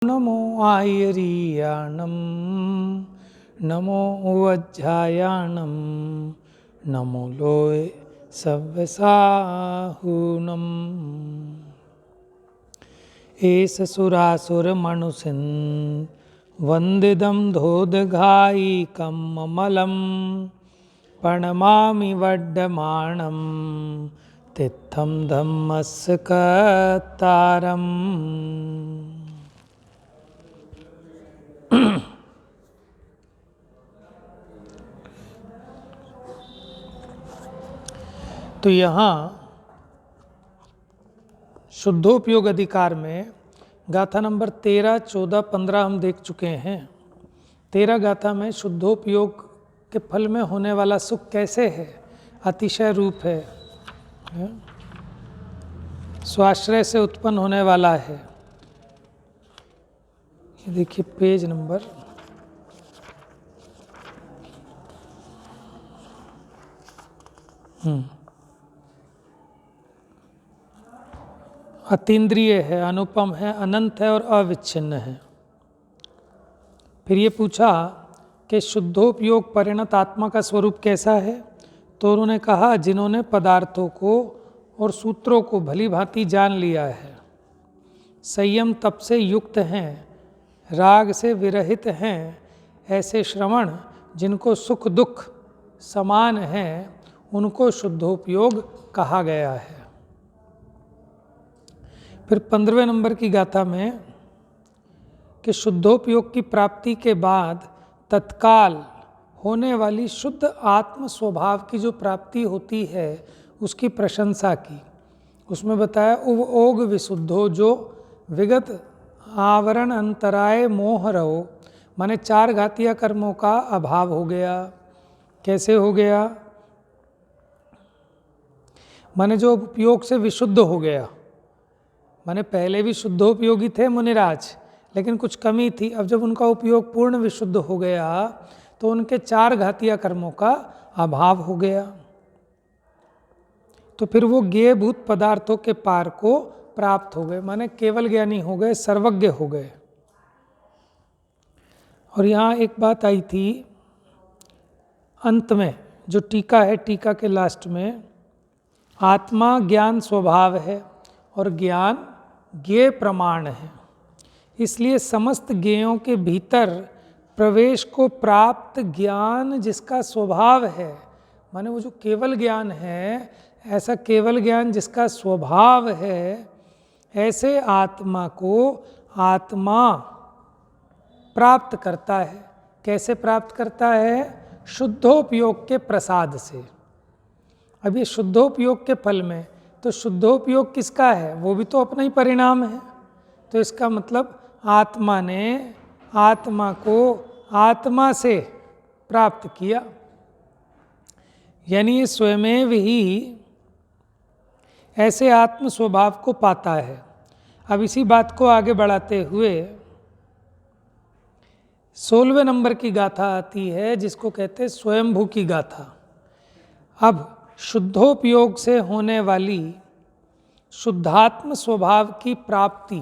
नमो आयर्याणं नमो वज्रायाणं नमो लोय सव्यसाहुनम् एष सुरासुरमनुसिन् वन्दितं धोदघायिकम् अमलं प्रणमामि वड्डमाणं तित्थं धम्मस्य कर्तारम्। तो यहाँ शुद्धोपयोग अधिकार में गाथा नंबर 13, 14, 15 हम देख चुके हैं। 13 गाथा में शुद्धोपयोग के फल में होने वाला सुख कैसे है, अतिशय रूप है, स्वाश्रय से उत्पन्न होने वाला है। ये देखिए पेज नंबर अतीन्द्रिय है, अनुपम है, अनंत है और अविच्छिन्न है। फिर ये पूछा कि शुद्धोपयोग परिणत आत्मा का स्वरूप कैसा है, तो उन्होंने कहा जिन्होंने पदार्थों को और सूत्रों को भली भांति जान लिया है, संयम तप से युक्त हैं, राग से विरहित हैं, ऐसे श्रवण जिनको सुख दुख समान हैं, उनको शुद्धोपयोग कहा गया है। फिर 15वें नंबर की गाथा में कि शुद्धोपयोग की प्राप्ति के बाद तत्काल होने वाली शुद्ध आत्म स्वभाव की जो प्राप्ति होती है उसकी प्रशंसा की। उसमें बताया उवओग विशुद्धो, जो विगत आवरण अंतराय मोह रहो, माने 4 घातीय कर्मों का अभाव हो गया। कैसे हो गया? माने जो उपयोग से विशुद्ध हो गया। माने पहले भी शुद्धोपयोगी थे मुनिराज, लेकिन कुछ कमी थी। अब जब उनका उपयोग पूर्ण विशुद्ध हो गया तो उनके 4 घातीय कर्मों का अभाव हो गया। तो फिर वो ज्ञेयभूत पदार्थों के पार को प्राप्त हो गए, माने केवल ज्ञानी हो गए, सर्वज्ञ हो गए। और यहाँ एक बात आई थी अंत में, जो टीका है, टीका के लास्ट में, आत्मा ज्ञान स्वभाव है और ज्ञान ज्ञेय प्रमाण है, इसलिए समस्त ज्ञेयों के भीतर प्रवेश को प्राप्त ज्ञान जिसका स्वभाव है, माने वो जो केवल ज्ञान है, ऐसा केवल ज्ञान जिसका स्वभाव है, ऐसे आत्मा को आत्मा प्राप्त करता है। कैसे प्राप्त करता है? शुद्धोपयोग के प्रसाद से। अब ये शुद्धोपयोग के फल में, तो शुद्धोपयोग किसका है? वो भी तो अपना ही परिणाम है। तो इसका मतलब आत्मा ने आत्मा को आत्मा से प्राप्त किया, यानी ये स्वयमेव ही ऐसे आत्म स्वभाव को पाता है। अब इसी बात को आगे बढ़ाते हुए 16वें नंबर की गाथा आती है, जिसको कहते हैं स्वयंभू की गाथा। अब शुद्धोपयोग से होने वाली शुद्धात्म स्वभाव की प्राप्ति,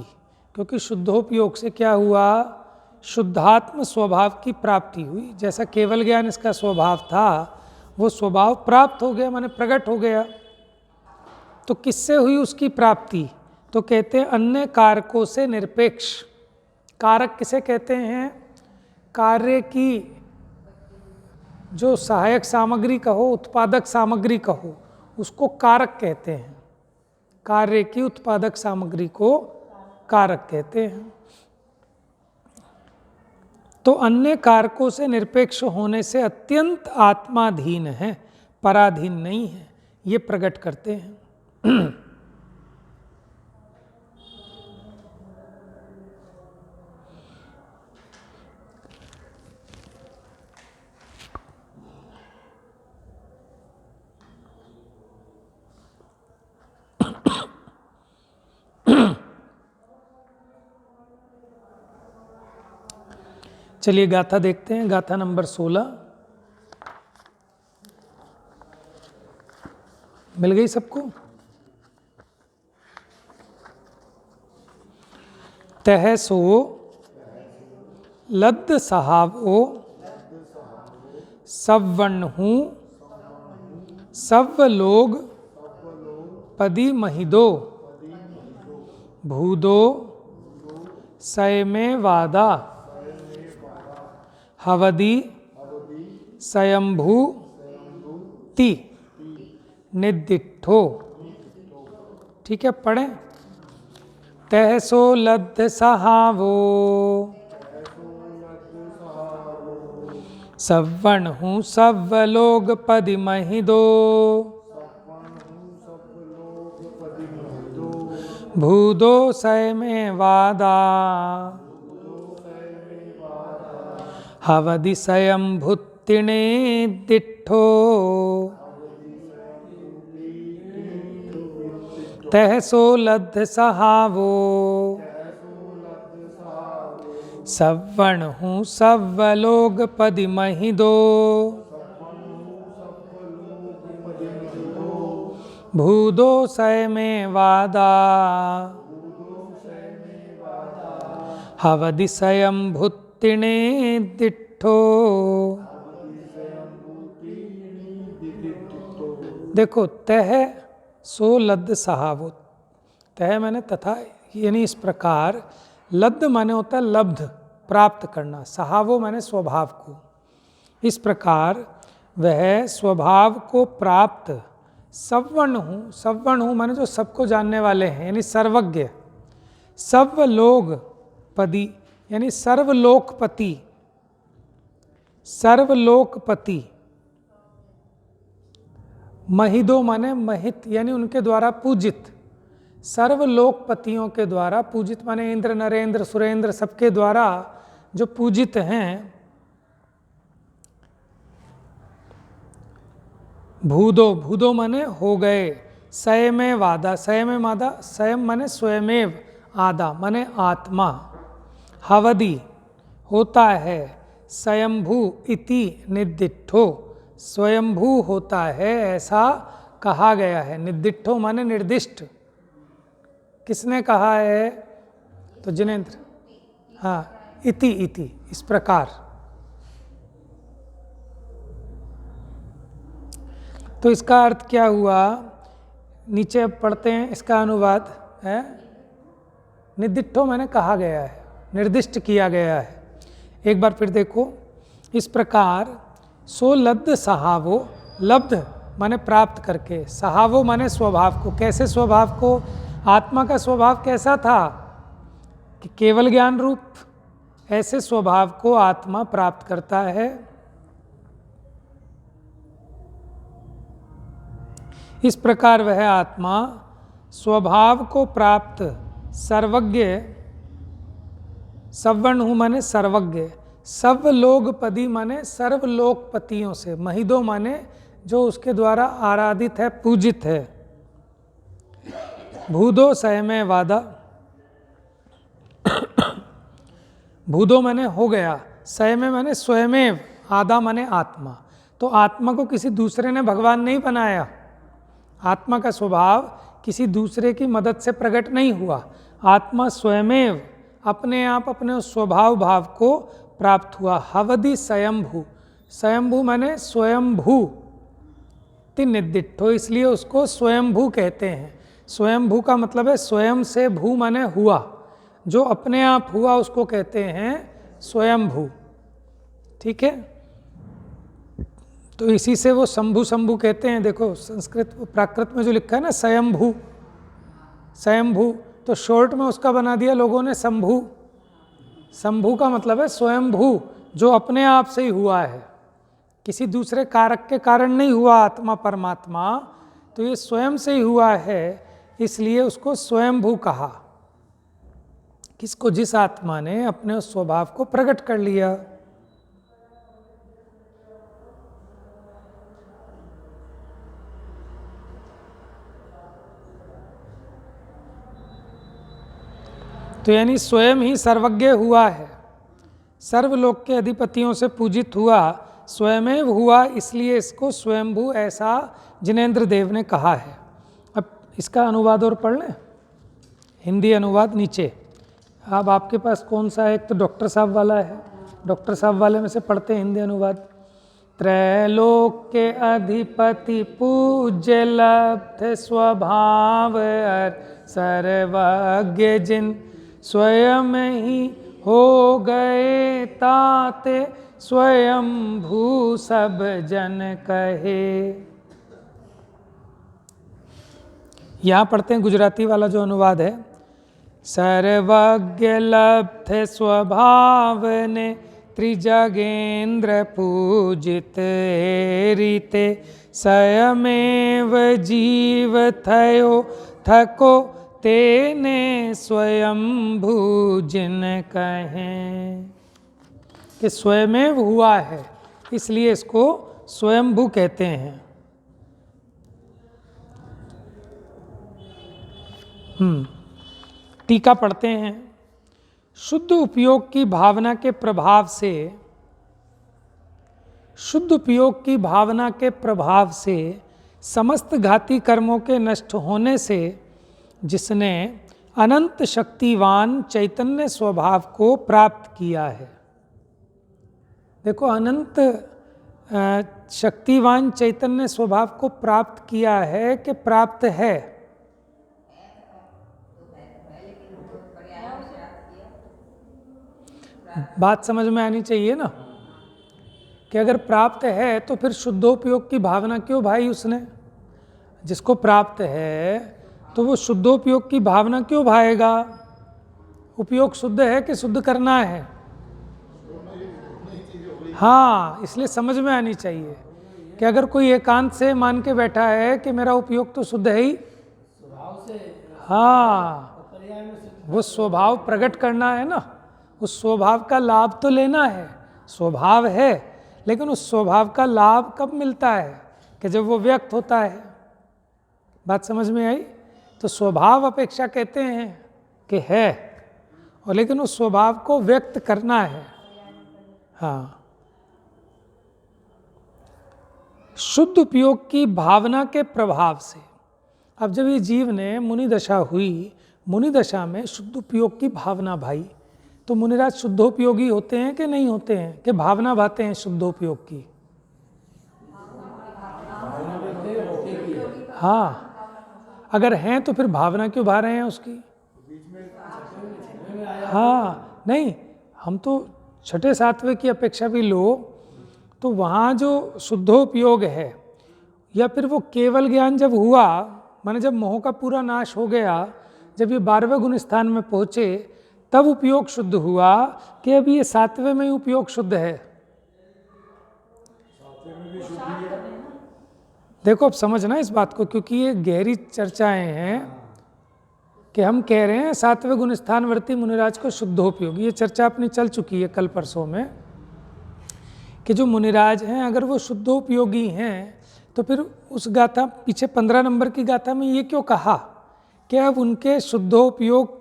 क्योंकि शुद्धोपयोग से क्या हुआ? शुद्धात्म स्वभाव की प्राप्ति हुई। जैसा केवल ज्ञान इसका स्वभाव था, वो स्वभाव प्राप्त हो गया, माने प्रकट हो गया। तो किससे हुई उसकी प्राप्ति? तो कहते हैं अन्य कारकों से निरपेक्ष। कारक किसे कहते हैं? कार्य की जो सहायक सामग्री कहो, उत्पादक सामग्री कहो, उसको कारक कहते हैं। कार्य की उत्पादक सामग्री को कारक कहते हैं। तो अन्य कारकों से निरपेक्ष होने से अत्यंत आत्माधीन है, पराधीन नहीं है, ये प्रकट करते हैं। चलिए गाथा देखते हैं, गाथा नंबर 16। मिल गई सबको? तह सो लद्द सहावो सवर्ण हूँ सव लोग पदी महिदो भूदो सयमे वादा हवदी स्वयंभू ति निदिठो। ठीक है, पढ़ें। तहसो लद्ध सहावो सवर्ण हूँ सव लोग पद महिदो भूदो सयमे वादा हवदि स्वयंभुत्तिने दिठो। तहसो लद्ध सहावो सवर्ण हूँ सव लोग पद महिदो भूदो सयमे वादा हवदि स्वयंभुत्तिने दिठो। देखो, तह सो लद्ध सहावो, तह मैंने तथा यानी इस प्रकार, लद्ध माने होता है लब्ध प्राप्त करना, सहावो माने स्वभाव को। इस प्रकार वह स्वभाव को प्राप्त सवर्ण हूँ, सवर्ण हूँ माने जो सबको जानने वाले हैं यानी सर्वज्ञ, सब लोग पदी यानी सर्वलोकपति, सर्वलोकपति, महिदो माने महित यानी उनके द्वारा पूजित, सर्वलोकपतियों के द्वारा पूजित माने इंद्र नरेंद्र सुरेंद्र सबके द्वारा जो पूजित हैं। भूदो, भूदो माने हो गए, सयमे वादा, सयमे मादा, स्वयं माने स्वयमेव, आदा माने आत्मा, हवदी होता है, स्वयंभू इति निदिठो स्वयंभू होता है ऐसा कहा गया है। निदिठो माने निर्दिष्ट, किसने कहा है? तो जिनेंद्र, हाँ, इति इति इस प्रकार। तो इसका अर्थ क्या हुआ? नीचे अब पढ़ते हैं, इसका अनुवाद है निदिठो माने कहा गया है, निर्दिष्ट किया गया है। एक बार फिर देखो, इस प्रकार सो लब्ध सहावो, लब्ध माने प्राप्त करके, सहावो माने स्वभाव को। कैसे स्वभाव को? आत्मा का स्वभाव कैसा था कि केवल ज्ञान रूप, ऐसे स्वभाव को आत्मा प्राप्त करता है। इस प्रकार वह आत्मा स्वभाव को प्राप्त सर्वज्ञ, सवर्ण हूँ माने सर्वज्ञ, सब लोग पदी माने सर्वलोकपतियों से, महिदो माने जो उसके द्वारा आराधित है, पूजित है। भूदो सयमे वादा, भूदो माने हो गया, सयमे माने स्वयमेव, आदा माने आत्मा। तो आत्मा को किसी दूसरे ने भगवान नहीं बनाया, आत्मा का स्वभाव किसी दूसरे की मदद से प्रकट नहीं हुआ, आत्मा स्वयमेव अपने आप अपने उस स्वभाव भाव को प्राप्त हुआ। हवदि स्वयंभू, स्वयंभू माने स्वयंभू, निदिठो इसलिए उसको स्वयंभू कहते हैं। स्वयंभू का मतलब है स्वयं से, भू माने हुआ, जो अपने आप हुआ उसको कहते हैं स्वयंभू। ठीक है, तो इसी से वो शंभु शंभु कहते हैं। देखो संस्कृत प्राकृत में जो लिखा है ना स्वयंभू, स्वयंभू, तो शॉर्ट में उसका बना दिया लोगों ने शंभू। शंभू का मतलब है स्वयंभू, जो अपने आप से ही हुआ है, किसी दूसरे कारक के कारण नहीं हुआ आत्मा परमात्मा, तो ये स्वयं से ही हुआ है, इसलिए उसको स्वयंभू कहा। किसको? जिस आत्मा ने अपने उस स्वभाव को प्रकट कर लिया। तो यानी स्वयं ही सर्वज्ञ हुआ है, सर्वलोक के अधिपतियों से पूजित हुआ, स्वयमेव हुआ, इसलिए इसको स्वयंभू ऐसा जिनेंद्र देव ने कहा है। अब इसका अनुवाद और पढ़ लें, हिंदी अनुवाद नीचे। अब आपके पास कौन सा है? एक तो डॉक्टर साहब वाला है, डॉक्टर साहब वाले में से पढ़ते हैं हिंदी अनुवाद। त्रैलोक के अधिपति पूज्य लब्ध स्वभाव अर सर्वज्ञ जिन, स्वयं ही हो गए ताते स्वयं भू सब जन कहे। यहाँ पढ़ते हैं गुजराती वाला जो अनुवाद है। सर्वज्ञ लब्ध स्वभाव ने त्रिजगेंद्र पूजित रीते, स्वयमेव जीव थयो थको तेने स्वयं भू जिन कहें। कि स्वयमेव हुआ है इसलिए इसको स्वयंभू कहते हैं। टीका पढ़ते हैं। शुद्ध उपयोग की भावना के प्रभाव से, शुद्ध उपयोग की भावना के प्रभाव से समस्त घाती कर्मों के नष्ट होने से जिसने अनंत शक्तिवान चैतन्य स्वभाव को प्राप्त किया है। देखो, अनंत शक्तिवान चैतन्य स्वभाव को प्राप्त किया है कि प्राप्त है? बात समझ में आनी चाहिए ना कि अगर प्राप्त है तो फिर शुद्धोपयोग की भावना क्यों भाई उसने? जिसको प्राप्त है तो वो शुद्धोपयोग की भावना क्यों भाएगा? उपयोग शुद्ध है कि शुद्ध करना है? हाँ, इसलिए समझ में आनी चाहिए कि अगर कोई एकांत से मान के बैठा है कि मेरा उपयोग तो शुद्ध है ही, हाँ, वो स्वभाव प्रकट करना है ना, उस स्वभाव का लाभ तो लेना है। स्वभाव है, लेकिन उस स्वभाव का लाभ कब मिलता है? कि जब वो व्यक्त होता है। बात समझ में आई? तो स्वभाव अपेक्षा कहते हैं कि है, और लेकिन उस स्वभाव को व्यक्त करना है। हाँ, शुद्ध उपयोग की भावना के प्रभाव से। अब जब ये जीव ने मुनि दशा हुई, मुनि दशा में शुद्ध उपयोग की भावना भाई, तो मुनिराज शुद्धोपयोगी होते हैं कि नहीं होते हैं? कि भावना भाते हैं शुद्धोपयोग की? हाँ, अगर हैं तो फिर भावना क्यों भा रहे हैं उसकी? हाँ, नहीं, हम तो छठे सातवें की अपेक्षा भी लो तो वहाँ जो शुद्धोपयोग है, या फिर वो केवल ज्ञान जब हुआ, माने जब मोह का पूरा नाश हो गया, जब ये 12वें गुण स्थान में पहुँचे, तब उपयोग शुद्ध हुआ कि अभी ये 7वें में ही उपयोग शुद्ध है? देखो, अब समझना इस बात को, क्योंकि ये गहरी चर्चाएं हैं कि हम कह रहे हैं 7वें गुण स्थानवर्ती मुनिराज को शुद्धोपयोग। ये चर्चा अपनी चल चुकी है कल परसों में कि जो मुनिराज हैं अगर वो शुद्धोपयोगी हैं तो फिर उस गाथा पीछे 15 नंबर की गाथा में ये क्यों कहा कि अब उनके शुद्धोपयोग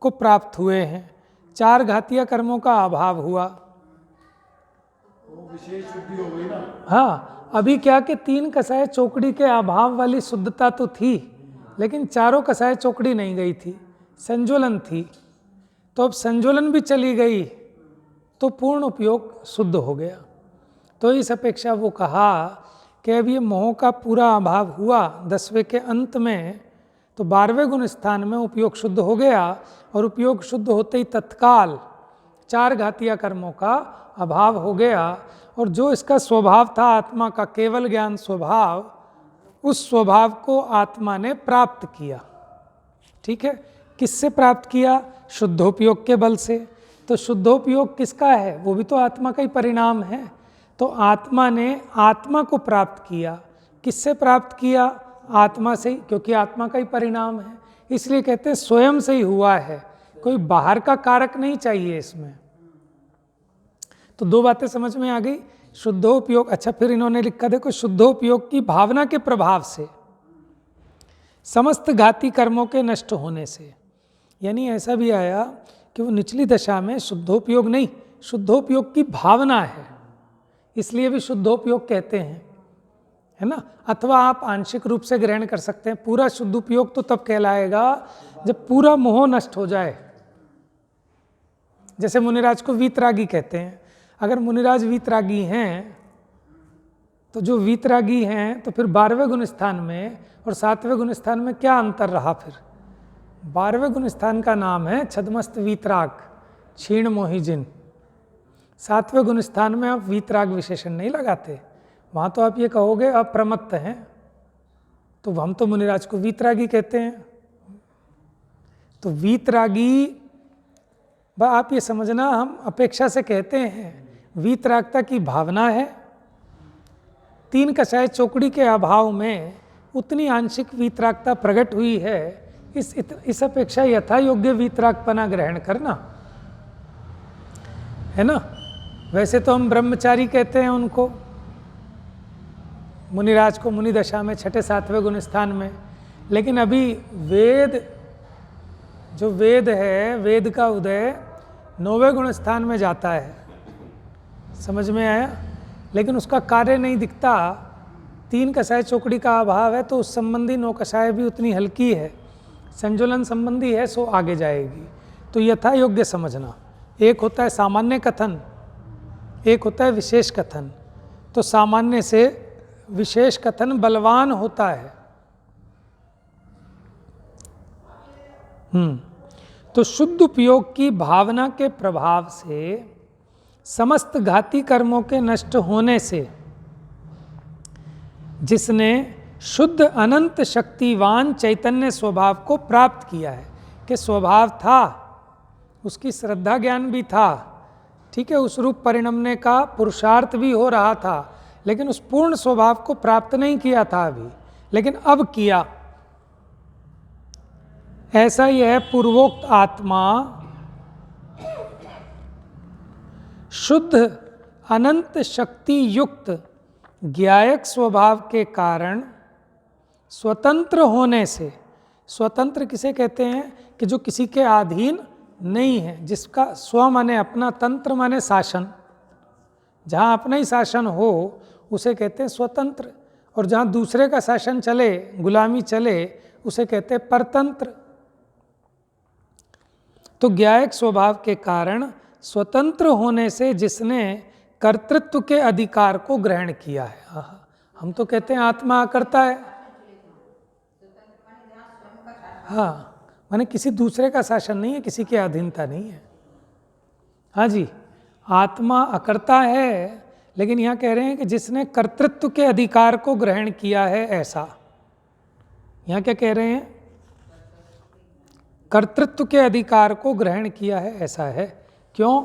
को प्राप्त हुए हैं, 4 घातीय कर्मों का अभाव हुआ। विशेष शुद्धि हो गई ना। हाँ, अभी क्या कि 3 कसाय चौकड़ी के अभाव वाली शुद्धता तो थी, लेकिन 4 कसाय चौकड़ी नहीं गई थी, संज्वलन थी। तो अब संज्वलन भी चली गई तो पूर्ण उपयोग शुद्ध हो गया। तो इस अपेक्षा वो कहा कि अब ये मोह का पूरा अभाव हुआ 10वें के अंत में, तो 12वें गुण स्थान में उपयोग शुद्ध हो गया, और उपयोग शुद्ध होते ही तत्काल 4 घातीय कर्मों का अभाव हो गया। और जो इसका स्वभाव था आत्मा का केवल ज्ञान स्वभाव, उस स्वभाव को आत्मा ने प्राप्त किया। ठीक है, किससे प्राप्त किया? शुद्धोपयोग के बल से। तो शुद्धोपयोग किसका है? वो भी तो आत्मा का ही परिणाम है। तो आत्मा ने आत्मा को प्राप्त किया। किससे प्राप्त किया? आत्मा से ही, क्योंकि आत्मा का ही परिणाम है, इसलिए कहते हैं स्वयं से ही हुआ है, कोई बाहर का कारक नहीं चाहिए इसमें। तो 2 बातें समझ में आ गई। शुद्धोपयोग, अच्छा फिर इन्होंने लिखा देखो, शुद्धोपयोग की भावना के प्रभाव से समस्त घाती कर्मों के नष्ट होने से, यानी ऐसा भी आया कि वो निचली दशा में शुद्धोपयोग नहीं, शुद्धोपयोग की भावना है, इसलिए भी शुद्धोपयोग कहते हैं, है ना। अथवा आप आंशिक रूप से ग्रहण कर सकते हैं। पूरा शुद्धोपयोग तो तब कहलाएगा जब पूरा मोह नष्ट हो जाए, जैसे मुनिराज को वीतरागी कहते हैं। अगर मुनिराज वीतरागी हैं तो जो वीतरागी हैं तो फिर 12वें गुण स्थान में और 7वें गुण स्थान में क्या अंतर रहा? फिर 12वें गुण स्थान का नाम है छदमस्त वीतराग, क्षीण मोही जिन। 7वें गुण स्थान में आप वीतराग विशेषण नहीं लगाते, वहाँ तो आप ये कहोगे अप्रमत्त हैं, तो हम तो मुनिराज को वीतरागी कहते हैं। तो वीतरागी, आप ये समझना, हम अपेक्षा से कहते हैं वीतरागता की भावना है। 3 कषाय चौकड़ी के अभाव में उतनी आंशिक वीतरागता प्रकट हुई है, इस अपेक्षा यथा योग्य वीतरागपना ग्रहण करना है ना। वैसे तो हम ब्रह्मचारी कहते हैं उनको, मुनिराज को मुनि दशा में 6ठे 7वें गुण स्थान में, लेकिन अभी वेद, जो वेद है, वेद का उदय 9वें गुण स्थान में जाता है, समझ में आया? लेकिन उसका कार्य नहीं दिखता, 3 कषाय चौकड़ी का अभाव है, तो उस संबंधी 9 कषाय भी उतनी हल्की है, संजुलन संबंधी है, सो आगे जाएगी। तो यथा योग्य समझना, एक होता है सामान्य कथन, एक होता है विशेष कथन। तो सामान्य से विशेष कथन बलवान होता है। तो शुद्ध उपयोग की भावना के प्रभाव से समस्त घाती कर्मों के नष्ट होने से जिसने शुद्ध अनंत शक्तिवान चैतन्य स्वभाव को प्राप्त किया है, कि स्वभाव था, उसकी श्रद्धा ज्ञान भी था, ठीक है, उस रूप परिणमने का पुरुषार्थ भी हो रहा था, लेकिन उस पूर्ण स्वभाव को प्राप्त नहीं किया था अभी, लेकिन अब किया। ऐसा ही है पूर्वोक्त आत्मा शुद्ध अनंत शक्ति युक्त ज्ञायक स्वभाव के कारण स्वतंत्र होने से, स्वतंत्र किसे कहते हैं? कि जो किसी के अधीन नहीं है, जिसका स्व माने अपना, तंत्र माने शासन, जहाँ अपना ही शासन हो उसे कहते हैं स्वतंत्र, और जहाँ दूसरे का शासन चले, गुलामी चले, उसे कहते हैं परतंत्र। तो ज्ञायक स्वभाव के कारण स्वतंत्र होने से जिसने कर्तृत्व के अधिकार को ग्रहण किया है, हम तो कहते हैं आत्मा करता है, हाँ, माने किसी दूसरे का शासन नहीं है, किसी की अधीनता नहीं है। हाँ जी, आत्मा अकर्ता है, लेकिन यहाँ कह रहे हैं कि जिसने कर्तृत्व के अधिकार को ग्रहण किया है, ऐसा। यहाँ क्या कह रहे हैं? कर्तृत्व के अधिकार को ग्रहण किया है, ऐसा है। क्यों?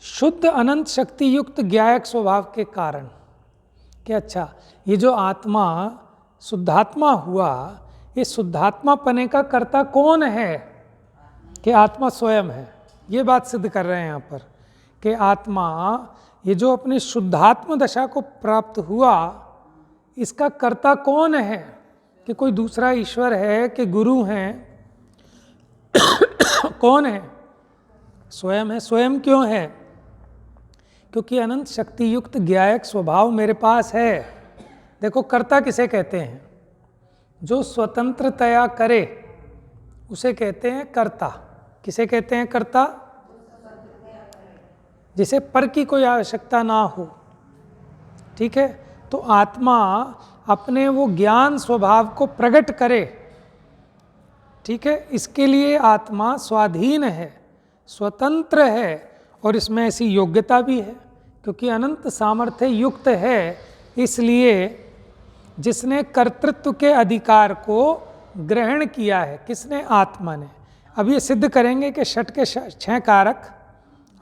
शुद्ध अनंत शक्ति युक्त ज्ञायक स्वभाव के कारण। कि अच्छा, ये जो आत्मा शुद्धात्मा हुआ, ये शुद्धात्मा पने का कर्ता कौन है? कि आत्मा स्वयं है। ये बात सिद्ध कर रहे हैं यहाँ पर कि आत्मा, ये जो अपनी शुद्धात्म दशा को प्राप्त हुआ, इसका कर्ता कौन है? कि कोई दूसरा ईश्वर है, कि गुरु हैं? कौन है? स्वयं है। स्वयं क्यों है? क्योंकि अनंत शक्ति युक्त ज्ञायक स्वभाव मेरे पास है। देखो, कर्ता किसे कहते हैं? जो स्वतंत्रतया करे उसे कहते हैं कर्ता। किसे कहते हैं कर्ता? जिसे पर की कोई आवश्यकता ना हो, ठीक है। तो आत्मा अपने वो ज्ञान स्वभाव को प्रकट करे, ठीक है, इसके लिए आत्मा स्वाधीन है, स्वतंत्र है, और इसमें ऐसी योग्यता भी है क्योंकि अनंत सामर्थ्य युक्त है। इसलिए जिसने कर्तृत्व के अधिकार को ग्रहण किया है, किसने? आत्मा ने। अब ये सिद्ध करेंगे कि षट के 6 कारक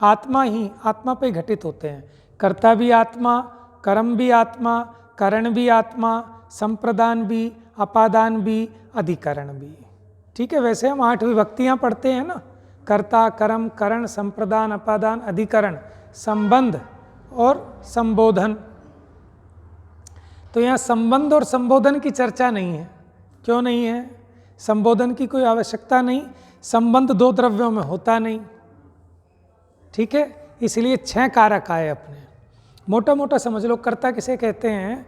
आत्मा ही, आत्मा पे घटित होते हैं। कर्ता भी आत्मा, कर्म भी आत्मा, करण भी आत्मा, संप्रदान भी, अपादान भी, अधिकरण भी, ठीक है। वैसे हम 8 विभक्तियाँ पढ़ते हैं ना, कर्ता, कर्म, करण, संप्रदान, अपादान, अधिकरण, संबंध और संबोधन। तो यहाँ संबंध और संबोधन की चर्चा नहीं है। क्यों नहीं है? संबोधन की कोई आवश्यकता नहीं, संबंध 2 द्रव्यों में होता नहीं, ठीक है। इसलिए 6 कारक आए अपने। मोटा मोटा समझ लो, कर्ता किसे कहते हैं?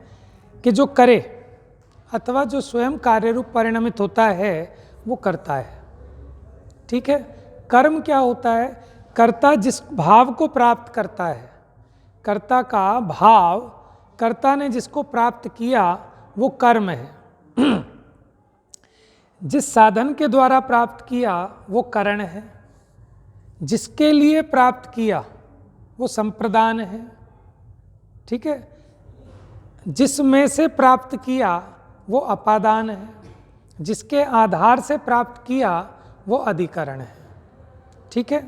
कि जो करे अथवा जो स्वयं कार्य रूप परिणमित होता है, वो करता है, ठीक है। कर्म क्या होता है? कर्ता जिस भाव को प्राप्त करता है, कर्ता का भाव, कर्ता ने जिसको प्राप्त किया वो कर्म है। जिस साधन के द्वारा प्राप्त किया वो करण है, जिसके लिए प्राप्त किया वो संप्रदान है। ठीक है, जिसमें से प्राप्त किया वो अपादान है, जिसके आधार से प्राप्त किया वो अधिकरण है। ठीक है,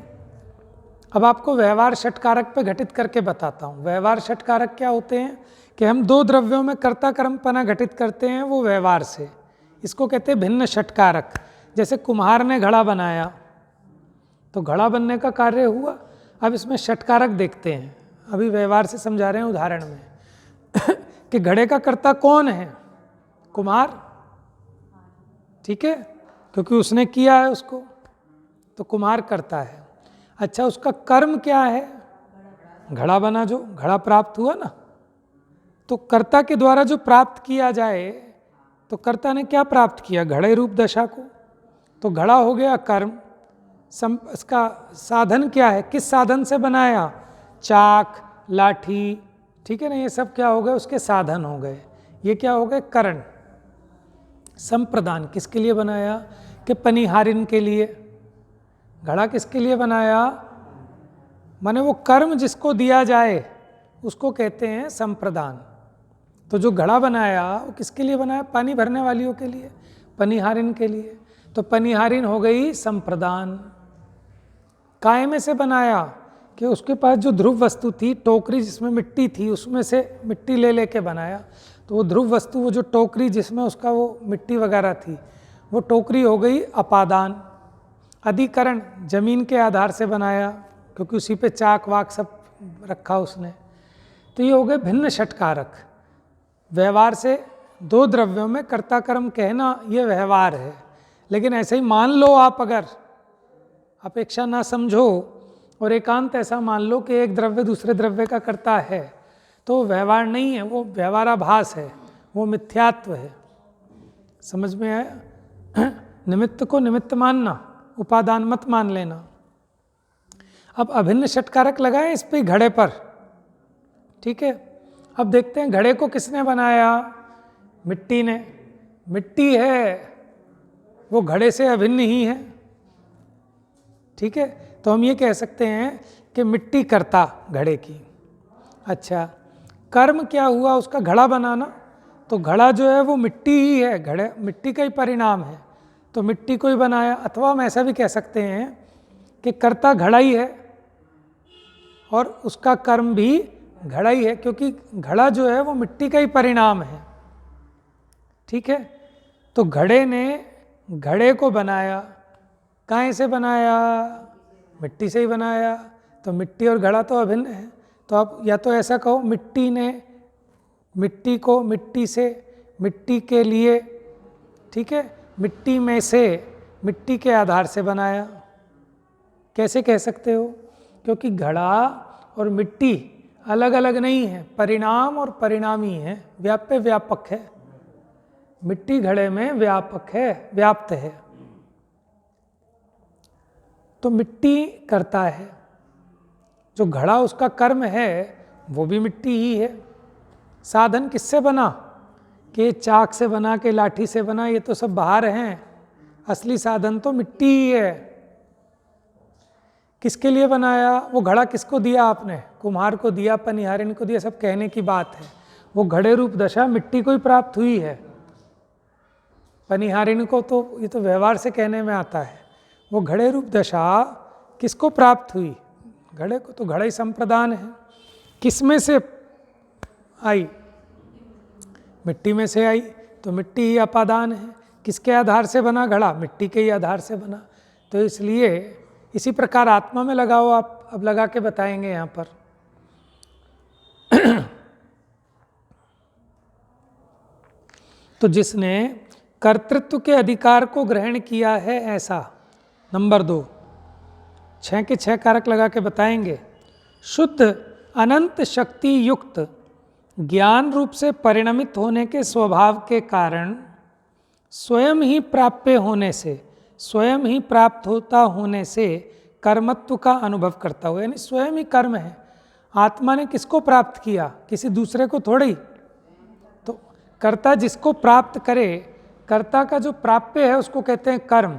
अब आपको व्यवहार षटकारक पे घटित करके बताता हूँ। व्यवहार षटकारक क्या होते हैं कि हम दो द्रव्यों में कर्ता कर्मपना घटित करते हैं, वो व्यवहार से, इसको कहते हैं भिन्न षटकारक। जैसे कुम्हार ने घड़ा बनाया तो घड़ा बनने का कार्य हुआ। अब इसमें षटकारक देखते हैं, अभी व्यवहार से समझा रहे हैं उदाहरण में कि घड़े का कर्ता कौन है? कुम्हार। ठीक है, क्योंकि उसने किया है उसको, तो कुम्हार करता है। अच्छा, उसका कर्म क्या है? घड़ा बना, जो घड़ा प्राप्त हुआ ना। तो कर्ता के द्वारा जो प्राप्त किया जाए, तो कर्ता ने क्या प्राप्त किया? घड़े रूप दशा को। तो घड़ा हो गया कर्म। इसका साधन क्या है? किस साधन से बनाया? चाक, लाठी, ठीक है ना, ये सब क्या हो गए? उसके साधन हो गए। ये क्या हो गए? करण। संप्रदान किसके लिए बनाया? कि पनिहारिन के लिए। घड़ा किसके लिए बनाया? माने वो कर्म जिसको दिया जाए उसको कहते हैं संप्रदान। तो जो घड़ा बनाया वो किसके लिए बनाया? पानी भरने वालियों के लिए, पनिहारिन के लिए। तो पनिहारिन हो गई संप्रदान। काय में से बनाया? कि उसके पास जो ध्रुव वस्तु थी, टोकरी जिसमें मिट्टी थी, उसमें से मिट्टी ले लेके बनाया। तो वो ध्रुव वस्तु, वो जो टोकरी जिसमें उसका वो मिट्टी वगैरह थी, वो टोकरी हो गई अपादान। अधिकरण जमीन के आधार से बनाया, क्योंकि उसी पे चाक वाक सब रखा उसने। तो ये हो गए भिन्न षटकारक। व्यवहार से दो द्रव्यों में कर्ता कर्म कहना ये व्यवहार है। लेकिन ऐसे ही मान लो आप, अगर अपेक्षा ना समझो और एकांत ऐसा मान लो कि एक द्रव्य दूसरे द्रव्य का कर्ता है, तो व्यवहार नहीं है, वो व्यवहाराभास है, वो मिथ्यात्व है। समझ में आया? निमित्त को निमित्त मानना, उपादान मत मान लेना। अब अभिन्न षटकारक लगाए इस पे घड़े पर। ठीक है, अब देखते हैं घड़े को किसने बनाया? मिट्टी ने। मिट्टी है, वो घड़े से अभिन्न ही है। ठीक है, तो हम ये कह सकते हैं कि मिट्टी करता घड़े की। अच्छा, कर्म क्या हुआ? उसका घड़ा बनाना। तो घड़ा जो है वो मिट्टी ही है, घड़े मिट्टी का ही परिणाम है, तो मिट्टी को ही बनाया। अथवा हम ऐसा भी कह सकते हैं कि कर्ता घड़ा ही है और उसका कर्म भी घड़ा ही है, क्योंकि घड़ा जो है वो मिट्टी का ही परिणाम है। ठीक है, तो घड़े ने घड़े को बनाया। काहे से बनाया? मिट्टी से ही बनाया। तो मिट्टी और घड़ा तो अभिन्न है। तो आप या तो ऐसा कहो, मिट्टी ने मिट्टी को मिट्टी से, मिट्टी के लिए, ठीक है, मिट्टी में से, मिट्टी के आधार से बनाया। कैसे कह सकते हो? क्योंकि घड़ा और मिट्टी अलग अलग नहीं है, परिणाम और परिणामी है, व्याप्य व्यापक है। मिट्टी घड़े में व्यापक है, व्याप्त है। तो मिट्टी करता है, जो घड़ा उसका कर्म है वो भी मिट्टी ही है। साधन किससे बना? कि चाक से बना, के लाठी से बना, ये तो सब बाहर हैं। असली साधन तो मिट्टी ही है। किसके लिए बनाया? वो घड़ा किसको दिया आपने? कुम्हार को दिया, पनिहारिन को दिया, सब कहने की बात है। वो घड़े रूप दशा मिट्टी को ही प्राप्त हुई है। पनिहारिन को तो ये तो व्यवहार से कहने में आता है। वो घड़े रूप दशा किसको प्राप्त हुई? घड़े को। तो घड़ा ही संप्रदान है। किस में से आई? मिट्टी में से आई, तो मिट्टी ही अपादान है। किसके आधार से बना घड़ा? मिट्टी के ही आधार से बना। तो इसलिए इसी प्रकार आत्मा में लगाओ आप। अब लगा के बताएंगे यहाँ पर। तो जिसने कर्तृत्व के अधिकार को ग्रहण किया है ऐसा, नंबर 2, 6 के 6 कारक लगा के बताएंगे। शुद्ध अनंत शक्ति युक्त ज्ञान रूप से परिणमित होने के स्वभाव के कारण स्वयं ही प्राप्य होने से, स्वयं ही प्राप्त होता होने से कर्मत्व का अनुभव करता हुआ, यानी स्वयं ही कर्म है। आत्मा ने किसको प्राप्त किया? किसी दूसरे को थोड़ी। तो कर्ता जिसको प्राप्त करे, कर्ता का जो प्राप्य है उसको कहते हैं कर्म।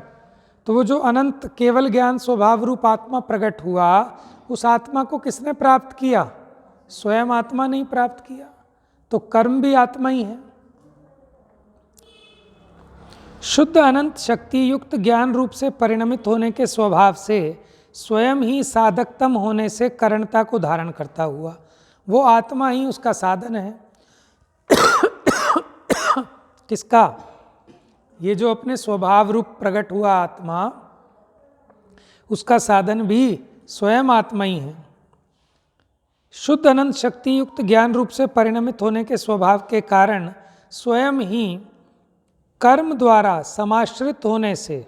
तो वो जो अनंत केवल ज्ञान स्वभाव रूप आत्मा प्रकट हुआ, उस आत्मा को किसने प्राप्त किया? स्वयं आत्मा नहीं प्राप्त किया। तो कर्म भी आत्मा ही है। शुद्ध अनंत शक्ति युक्त ज्ञान रूप से परिणमित होने के स्वभाव से स्वयं ही साधकतम होने से करणता को धारण करता हुआ, वो आत्मा ही उसका साधन है। किसका? ये जो अपने स्वभाव रूप प्रकट हुआ आत्मा, उसका साधन भी स्वयं आत्मा ही है। शुद्ध अनंत शक्ति युक्त ज्ञान रूप से परिणमित होने के स्वभाव के कारण स्वयं ही कर्म द्वारा समाश्रित होने से,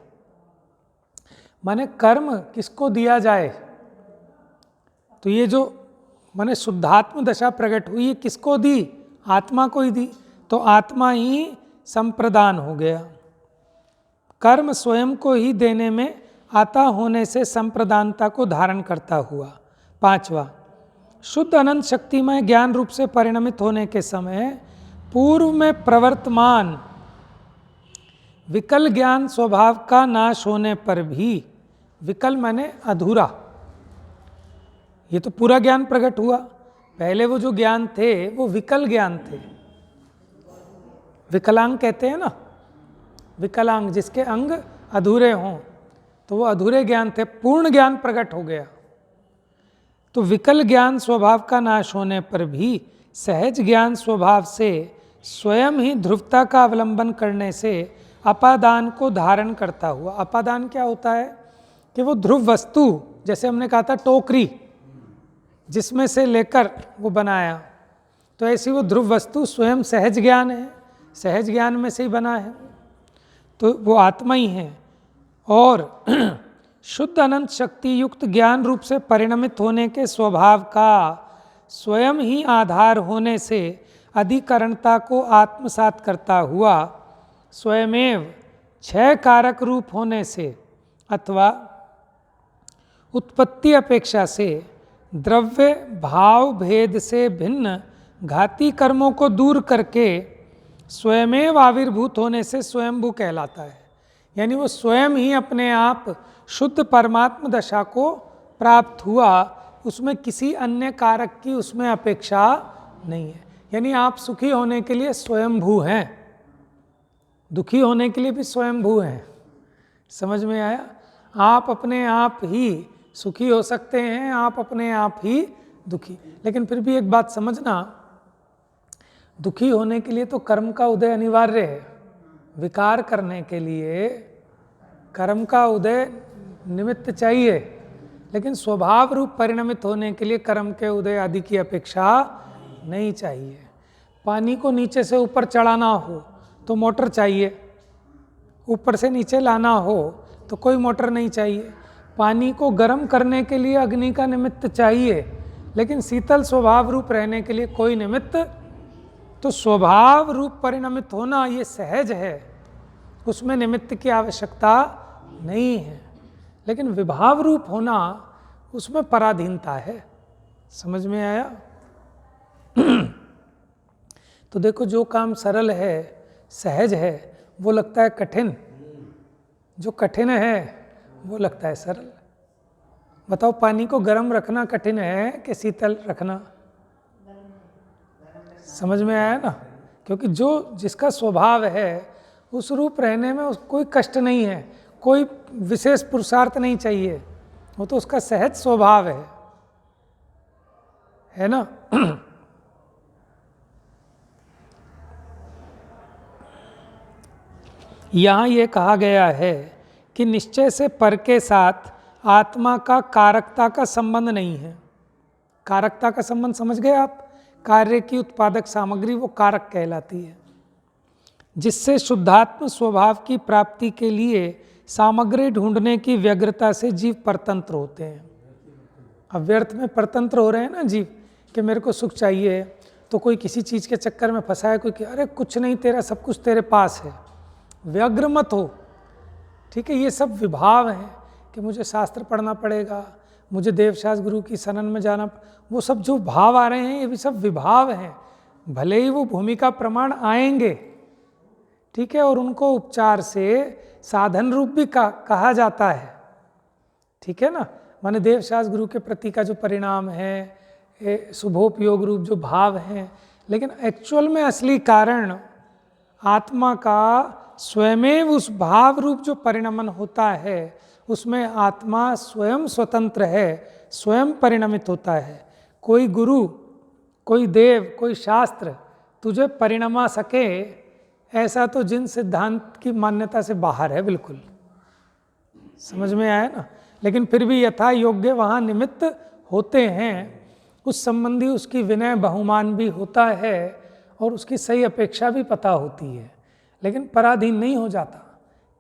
माने कर्म किसको दिया जाए? तो ये जो माने शुद्धात्म दशा प्रकट हुई, ये किसको दी? आत्मा को ही दी। तो आत्मा ही संप्रदान हो गया। कर्म स्वयं को ही देने में आता होने से संप्रदानता को धारण करता हुआ। पांचवा, शुद्ध अनंत शक्तिमय ज्ञान रूप से परिणमित होने के समय पूर्व में प्रवर्तमान विकल ज्ञान स्वभाव का नाश होने पर भी, विकल माने अधूरा, ये तो पूरा ज्ञान प्रकट हुआ, पहले वो जो ज्ञान थे वो विकल ज्ञान थे। विकलांग कहते हैं ना, विकलांग जिसके अंग अधूरे हों, तो वो अधूरे ज्ञान थे। पूर्ण ज्ञान प्रकट हो गया। तो विकल ज्ञान स्वभाव का नाश होने पर भी सहज ज्ञान स्वभाव से स्वयं ही ध्रुवता का अवलंबन करने से अपादान को धारण करता हुआ। अपादान क्या होता है? कि वो ध्रुव वस्तु, जैसे हमने कहा था टोकरी जिसमें से लेकर वो बनाया, तो ऐसी वो ध्रुव वस्तु स्वयं सहज ज्ञान है, सहज ज्ञान में से ही बना है, तो वो आत्मा ही है। और शुद्ध अनंत शक्ति युक्त ज्ञान रूप से परिणमित होने के स्वभाव का स्वयं ही आधार होने से अधिकरणता को आत्मसात करता हुआ स्वयमेव क्षय कारक रूप होने से अथवा उत्पत्ति अपेक्षा से द्रव्य भाव भेद से भिन्न घाती कर्मों को दूर करके स्वयमेव आविर्भूत होने से स्वयंभू कहलाता है। यानी वो स्वयं ही अपने आप शुद्ध परमात्म दशा को प्राप्त हुआ, उसमें किसी अन्य कारक की उसमें अपेक्षा नहीं है। यानी आप सुखी होने के लिए स्वयंभू हैं, दुखी होने के लिए भी स्वयंभू हैं। समझ में आया? आप अपने आप ही सुखी हो सकते हैं, आप अपने आप ही दुखी। लेकिन फिर भी एक बात समझना, दुखी होने के लिए तो कर्म का उदय अनिवार्य है। विकार करने के लिए कर्म का उदय निमित्त चाहिए, लेकिन स्वभाव रूप परिणमित होने के लिए कर्म के उदय आदि की अपेक्षा नहीं चाहिए। पानी को नीचे से ऊपर चढ़ाना हो तो मोटर चाहिए, ऊपर से नीचे लाना हो तो कोई मोटर नहीं चाहिए। पानी को गर्म करने के लिए अग्नि का निमित्त चाहिए, लेकिन शीतल स्वभाव रूप रहने के लिए कोई निमित्त। तो स्वभाव रूप परिणमित होना ये सहज है, उसमें निमित्त की आवश्यकता नहीं है। लेकिन विभाव रूप होना, उसमें पराधीनता है। समझ में आया? तो देखो, जो काम सरल है, सहज है, वो लगता है कठिन, जो कठिन है वो लगता है सरल। बताओ, पानी को गर्म रखना कठिन है कि शीतल रखना? समझ में आया ना? क्योंकि जो जिसका स्वभाव है उस रूप रहने में कोई कष्ट नहीं है, कोई विशेष पुरुषार्थ नहीं चाहिए, वो तो उसका सहज स्वभाव है ना? यहाँ ये कहा गया है कि निश्चय से पर के साथ आत्मा का कारकता का संबंध नहीं है। कारकता का संबंध समझ गए आप? कार्य की उत्पादक सामग्री वो कारक कहलाती है, जिससे शुद्धात्म स्वभाव की प्राप्ति के लिए सामग्री ढूंढने की व्यग्रता से जीव परतंत्र होते हैं। अब व्यर्थ में परतंत्र हो रहे हैं ना जीव, कि मेरे को सुख चाहिए, तो कोई किसी चीज़ के चक्कर में फंसा है, कोई कि अरे कुछ नहीं, तेरा सब कुछ तेरे पास है। व्यग्र मत हो, ठीक है? ये सब विभाव हैं, कि मुझे शास्त्र पढ़ना पड़ेगा, मुझे देवशास्त्र गुरु की शरण में जाना, वो सब जो भाव आ रहे हैं ये भी सब विभाव हैं। भले ही वो भूमिका प्रमाण आएंगे, ठीक है, और उनको उपचार से साधन रूप भी कहा जाता है, ठीक है ना। माने देवशास्त्र गुरु के प्रति का जो परिणाम है, शुभोपयोग रूप जो भाव हैं, लेकिन एक्चुअल में असली कारण आत्मा का स्वयं उस भाव रूप जो परिणमन होता है, उसमें आत्मा स्वयं स्वतंत्र है, स्वयं परिणमित होता है। कोई गुरु, कोई देव, कोई शास्त्र तुझे परिणमा सके, ऐसा तो जिन सिद्धांत की मान्यता से बाहर है, बिल्कुल समझ में आया ना। लेकिन फिर भी यथा योग्य वहाँ निमित्त होते हैं, उस संबंधी उसकी विनय बहुमान भी होता है और उसकी सही अपेक्षा भी पता होती है, लेकिन पराधीन नहीं हो जाता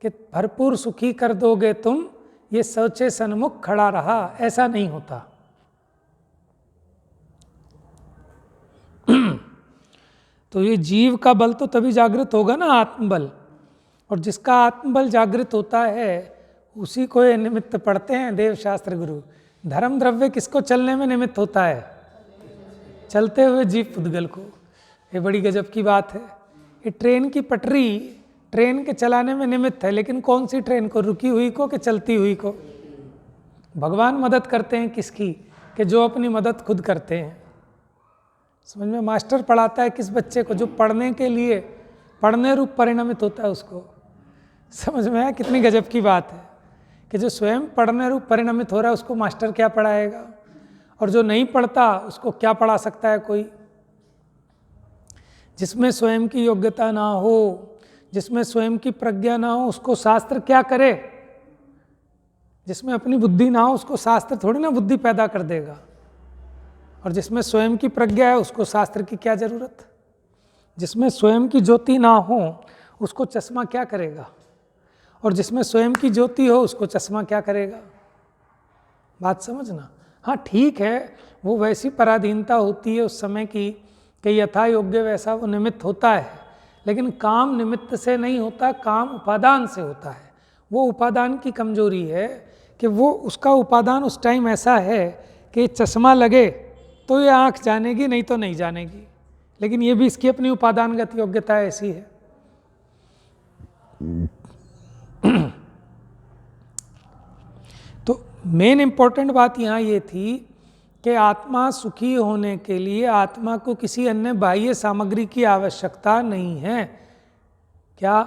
कि भरपूर सुखी कर दोगे तुम, ये सोचे सन्मुख खड़ा रहा, ऐसा नहीं होता। तो ये जीव का बल तो तभी जागृत होगा ना, आत्मबल, और जिसका आत्मबल जागृत होता है उसी को ये निमित्त पढ़ते हैं देवशास्त्र गुरु। धर्म द्रव्य किसको चलने में निमित्त होता है? चलते हुए जीव पुद्गल को। ये बड़ी गजब की बात है। ये ट्रेन की पटरी ट्रेन के चलाने में निमित्त है, लेकिन कौन सी ट्रेन को? रुकी हुई को कि चलती हुई को? भगवान मदद करते हैं किसकी? कि जो अपनी मदद खुद करते हैं। समझ में? मास्टर पढ़ाता है किस बच्चे को? जो पढ़ने के लिए पढ़ने रूप परिणमित होता है उसको। समझ में आया? कितनी गजब की बात है कि जो स्वयं पढ़ने रूप परिणमित हो रहा है उसको मास्टर क्या पढ़ाएगा, और जो नहीं पढ़ता उसको क्या पढ़ा सकता है कोई? जिसमें स्वयं की योग्यता ना हो, जिसमें स्वयं की प्रज्ञा ना हो, उसको शास्त्र क्या करे? जिसमें अपनी बुद्धि ना हो उसको शास्त्र थोड़ी ना बुद्धि पैदा कर देगा। और जिसमें स्वयं की प्रज्ञा है उसको शास्त्र की क्या जरूरत? जिसमें स्वयं की ज्योति ना हो उसको चश्मा क्या करेगा? और जिसमें स्वयं की ज्योति हो उसको चश्मा क्या करेगा? बात समझना। हाँ ठीक है, वो वैसी पराधीनता होती है उस समय की कि यथा योग्य वैसा वो निमित्त होता है, लेकिन काम निमित्त से नहीं होता, काम उपादान से होता है। वो उपादान की कमजोरी है कि वो उसका उपादान उस टाइम ऐसा है कि चश्मा लगे तो ये आँख जानेगी, नहीं तो नहीं जानेगी। लेकिन ये भी इसकी अपनी उपादानगत योग्यता ऐसी है। तो मेन इंपॉर्टेंट बात यहाँ ये थी कि आत्मा सुखी होने के लिए आत्मा को किसी अन्य बाह्य सामग्री की आवश्यकता नहीं है। क्या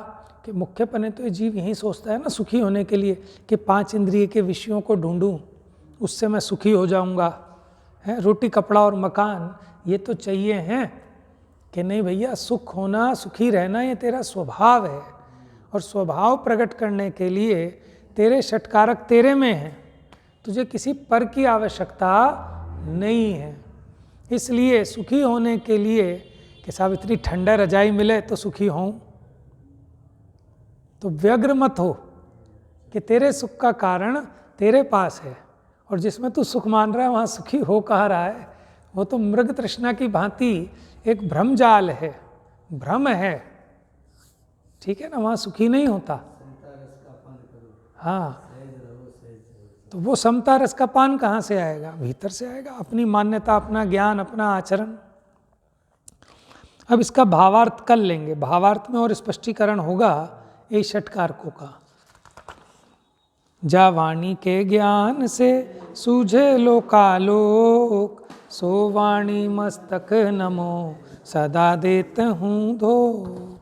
कि मुख्यपने तो ये जीव यही सोचता है ना सुखी होने के लिए कि 5 इंद्रिय के विषयों को ढूंढूं, उससे मैं सुखी हो जाऊंगा। है रोटी कपड़ा और मकान ये तो चाहिए हैं कि नहीं भैया, सुख होना, सुखी रहना ये तेरा स्वभाव है, और स्वभाव प्रकट करने के लिए तेरे षटकारक तेरे में हैं, तुझे किसी पर की आवश्यकता नहीं है। इसलिए सुखी होने के लिए कि साहब इतनी ठंडा रजाई मिले तो सुखी होऊं, तो व्यग्र मत हो कि तेरे सुख का कारण तेरे पास है, और जिसमें तू सुख मान रहा है वहाँ सुखी हो कहाँ रहा है? वो तो मृग तृष्णा की भांति एक भ्रम जाल है, भ्रम है, ठीक है ना, वहाँ सुखी नहीं होता। हाँ, तो वो समता रस का पान कहाँ से आएगा? भीतर से आएगा, अपनी मान्यता, अपना ज्ञान, अपना आचरण। अब इसका भावार्थ कर लेंगे, भावार्थ में और स्पष्टीकरण होगा ये षटकारकों का। जा वाणी के ज्ञान से सूझे लोकालोक, सो वाणी मस्तक नमो सदा देत हूँ धो।